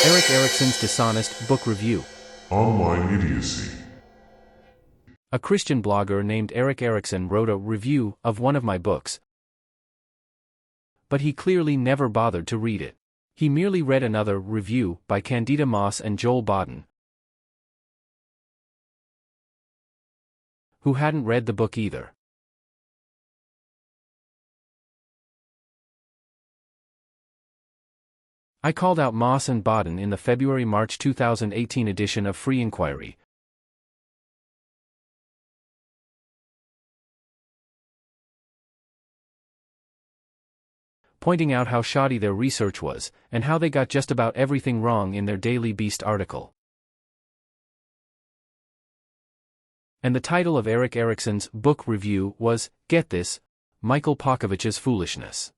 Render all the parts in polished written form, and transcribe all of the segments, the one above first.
Erick Erickson's Dishonest book review. Online Idiocy. A Christian blogger named Erick Erickson wrote a review of one of my books, but he clearly never bothered to read it. He merely read another review by Candida and Joel Baden, who hadn't read the book either. I called out Moss and Baden in the February-March 2018 edition of Free Inquiry, pointing out how shoddy their research was, and how they got just about everything wrong in their Daily Beast article. And the title of Erick Erickson's book review was, get this, Michael Pakovich's Foolishness.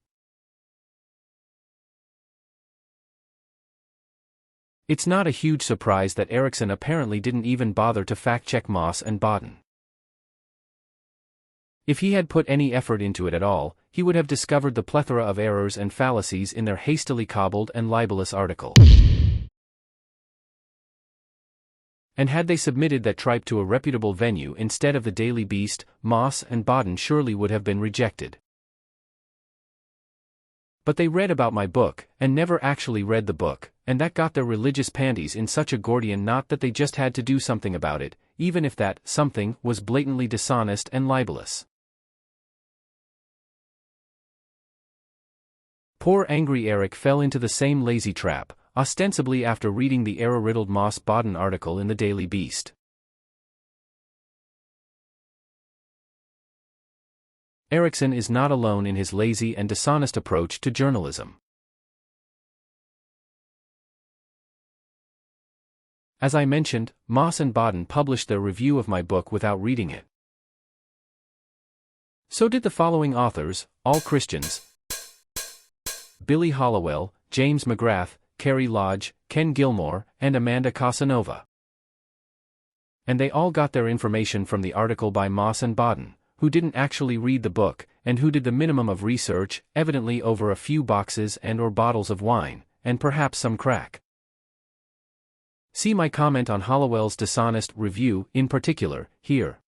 It's not a huge surprise that Erickson apparently didn't even bother to fact-check Moss and Baden. If he had put any effort into it at all, he would have discovered the plethora of errors and fallacies in their hastily cobbled and libelous article. And had they submitted that tripe to a reputable venue instead of the Daily Beast, Moss and Baden surely would have been rejected. But they read about my book, and never actually read the book, and that got their religious panties in such a Gordian knot that they just had to do something about it, even if that something was blatantly dishonest and libelous. Poor angry Erick fell into the same lazy trap, ostensibly after reading the error-riddled Moss-Baden article in the Daily Beast. Erickson is not alone in his lazy and dishonest approach to journalism. As I mentioned, Moss and Baden published their review of my book without reading it. So did the following authors, all Christians: Billy Hollowell, James McGrath, Carrie Lodge, Ken Gilmore, and Amanda Casanova. And they all got their information from the article by Moss and Baden, who didn't actually read the book, and who did the minimum of research, evidently over a few boxes and/or bottles of wine, and perhaps some crack. See my comment on Hollowell's Dishonest review, in particular, here.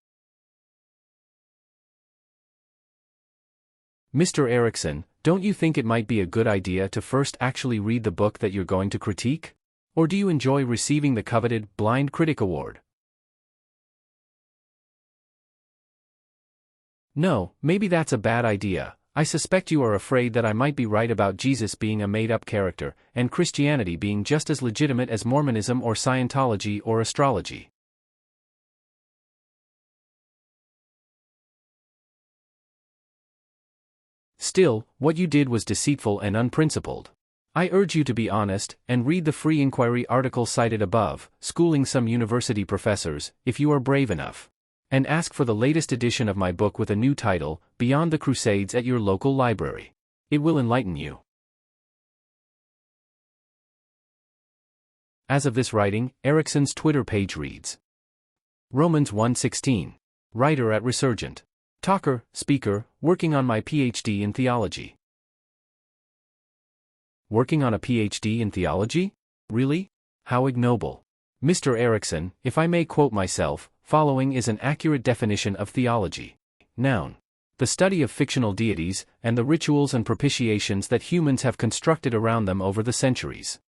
Mr. Erickson, don't you think it might be a good idea to first actually read the book that you're going to critique? Or do you enjoy receiving the coveted Blind Critic Award? No, maybe that's a bad idea. I suspect you are afraid that I might be right about Jesus being a made-up character, and Christianity being just as legitimate as Mormonism or Scientology or astrology. Still, what you did was deceitful and unprincipled. I urge you to be honest, and read the Free Inquiry article cited above, schooling some university professors, if you are brave enough. And ask for the latest edition of my book with a new title, Beyond the Crusades, at your local library. It will enlighten you. As of this writing, Erickson's Twitter page reads: Romans 1:16. Writer at Resurgent. Talker, speaker, working on my PhD in theology. Working on a PhD in theology? Really? How ignoble. Mr. Erickson, if I may quote myself, following is an accurate definition of theology. Noun. The study of fictional deities, and the rituals and propitiations that humans have constructed around them over the centuries.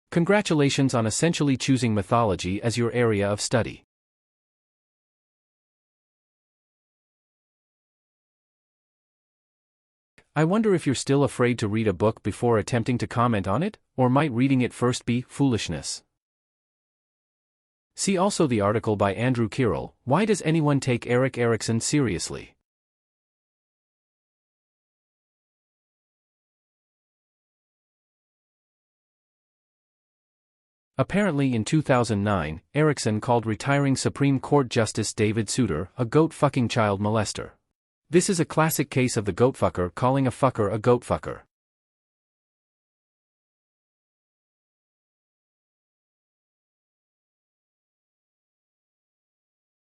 Congratulations on essentially choosing mythology as your area of study. I wonder if you're still afraid to read a book before attempting to comment on it, or might reading it first be foolishness? See also the article by Andrew Kirrell, Why Does Anyone Take Erick Erickson Seriously? Apparently in 2009, Erickson called retiring Supreme Court Justice David Souter a goat-fucking child molester. This is a classic case of the goat-fucker calling a fucker a goat-fucker.